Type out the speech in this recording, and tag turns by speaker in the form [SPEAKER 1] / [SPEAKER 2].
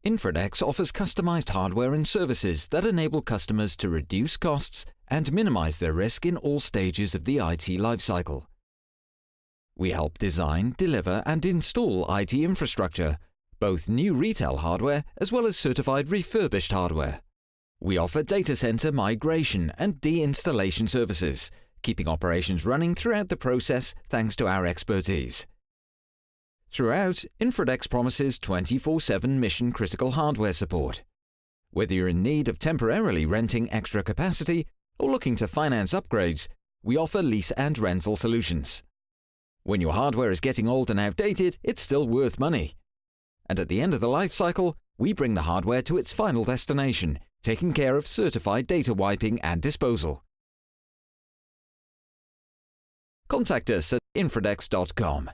[SPEAKER 1] Infradax offers customized hardware and services that enable customers to reduce costs and minimize their risk in all stages of the IT lifecycle. We help design, deliver, and install IT infrastructure, both new retail hardware as well as certified refurbished hardware. We offer DataCenter migration and deinstallation services, keeping operations running throughout the process thanks to our expertise. Throughout, Infradax promises 24/7 mission-critical hardware support. Whether you're in need of temporarily renting extra capacity or looking to finance upgrades, we offer lease and rental solutions. When your hardware is getting old and outdated, it's still worth money. And at the end of the life cycle, we bring the hardware to its final destination, taking care of certified data wiping and disposal. Contact us at infradax.com.